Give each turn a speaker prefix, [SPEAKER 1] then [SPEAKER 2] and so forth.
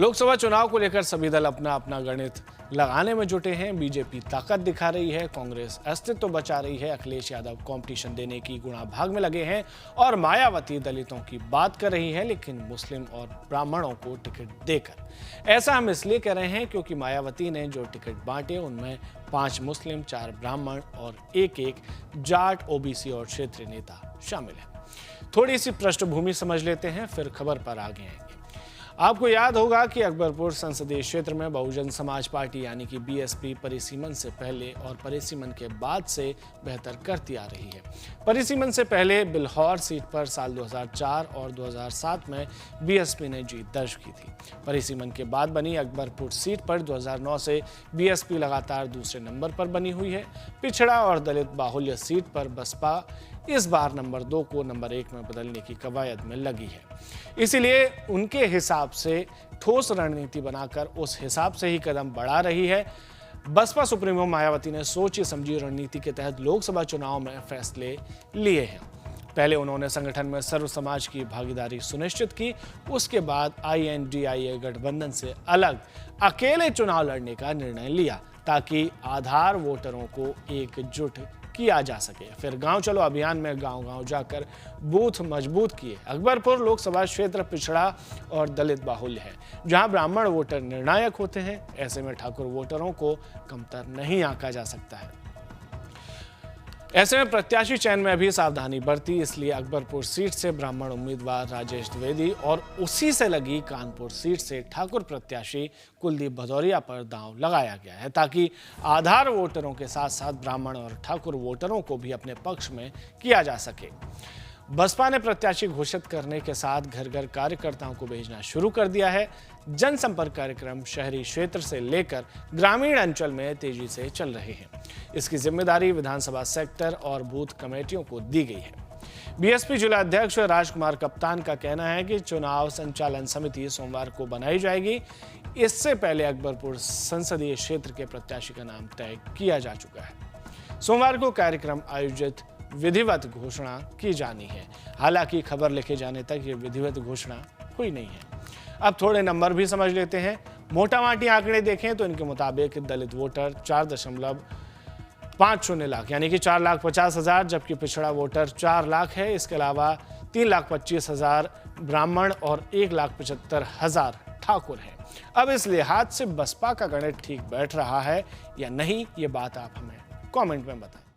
[SPEAKER 1] लोकसभा चुनाव को लेकर सभी दल अपना अपना गणित लगाने में जुटे हैं। बीजेपी ताकत दिखा रही है, कांग्रेस अस्तित्व बचा रही है, अखिलेश यादव कंपटीशन देने की गुणा भाग में लगे हैं और मायावती दलितों की बात कर रही है, लेकिन मुस्लिम और ब्राह्मणों को टिकट देकर। ऐसा हम इसलिए कह रहे हैं क्योंकि मायावती ने जो टिकट बांटे उनमें 5 मुस्लिम, 4 ब्राह्मण और एक जाट, ओबीसी और क्षेत्रीय नेता शामिल हैं। थोड़ी सी पृष्ठभूमि समझ लेते हैं, फिर खबर पर आगे आएंगे। आपको याद होगा कि अकबरपुर संसदीय क्षेत्र में बहुजन समाज पार्टी यानी कि बीएसपी परिसीमन से पहले और परिसीमन के बाद से बेहतर करती आ रही है। परिसीमन से पहले बिल्हौर सीट पर साल 2004 और 2007 में बीएसपी ने जीत दर्ज की थी। परिसीमन के बाद बनी अकबरपुर सीट पर 2009 से बीएसपी लगातार दूसरे नंबर पर बनी हुई है। पिछड़ा और दलित बाहुल्य सीट पर बसपा इस बार नंबर 2 को नंबर 1 में बदलने की कवायद में लगी है। इसीलिए उनके हिसाब से ठोस रणनीति बनाकर उस हिसाब से ही कदम बढ़ा रही है। बसपा सुप्रीमो मायावती ने सोची समझी रणनीति के तहत लोकसभा चुनाव में फैसले लिए हैं। पहले उन्होंने संगठन में सर्व समाज की भागीदारी सुनिश्चित की, उसके बाद INDIA गठबंधन से अलग अकेले चुनाव लड़ने का निर्णय लिया ताकि आधार वोटरों को एकजुट किया जा सके। फिर गांव चलो अभियान में गांव-गांव जाकर बूथ मजबूत किए। अकबरपुर लोकसभा क्षेत्र पिछड़ा और दलित बाहुल्य है, जहां ब्राह्मण वोटर निर्णायक होते हैं। ऐसे में ठाकुर वोटरों को कमतर नहीं आंका जा सकता है। ऐसे में प्रत्याशी चयन में भी सावधानी बरती, इसलिए अकबरपुर सीट से ब्राह्मण उम्मीदवार राजेश द्विवेदी और उसी से लगी कानपुर सीट से ठाकुर प्रत्याशी कुलदीप भदौरिया पर दांव लगाया गया है ताकि आधार वोटरों के साथ साथ ब्राह्मण और ठाकुर वोटरों को भी अपने पक्ष में किया जा सके। बसपा ने प्रत्याशी घोषित करने के साथ घर घर कार्यकर्ताओं को भेजना शुरू कर दिया है। जनसंपर्क कार्यक्रम शहरी क्षेत्र से लेकर ग्रामीण अंचल में तेजी से चल रहे हैं। इसकी जिम्मेदारी विधानसभा सेक्टर और बूथ कमेटियों को दी गई है। बीएसपी जिला अध्यक्ष राजकुमार कप्तान का कहना है कि चुनाव संचालन समिति सोमवार को बनाई जाएगी। इससे पहले अकबरपुर संसदीय क्षेत्र के प्रत्याशी का नाम तय किया जा चुका है। सोमवार को कार्यक्रम आयोजित विधिवत घोषणा की जानी है। हालांकि खबर लिखे जाने तक ये विधिवत घोषणा हुई नहीं है। अब थोड़े नंबर भी समझ लेते हैं। मोटा-माटी आंकड़े देखें तो इनके मुताबिक दलित वोटर 4.50 लाख यानी कि 4,50,000, जबकि पिछड़ा वोटर 4 लाख है। इसके अलावा 3,25,000 ब्राह्मण और 1,75,000 ठाकुर हैं। अब इस लिहाज से बसपा का गणित ठीक बैठ रहा है या नहीं, ये बात आप हमें कमेंट में बताएं।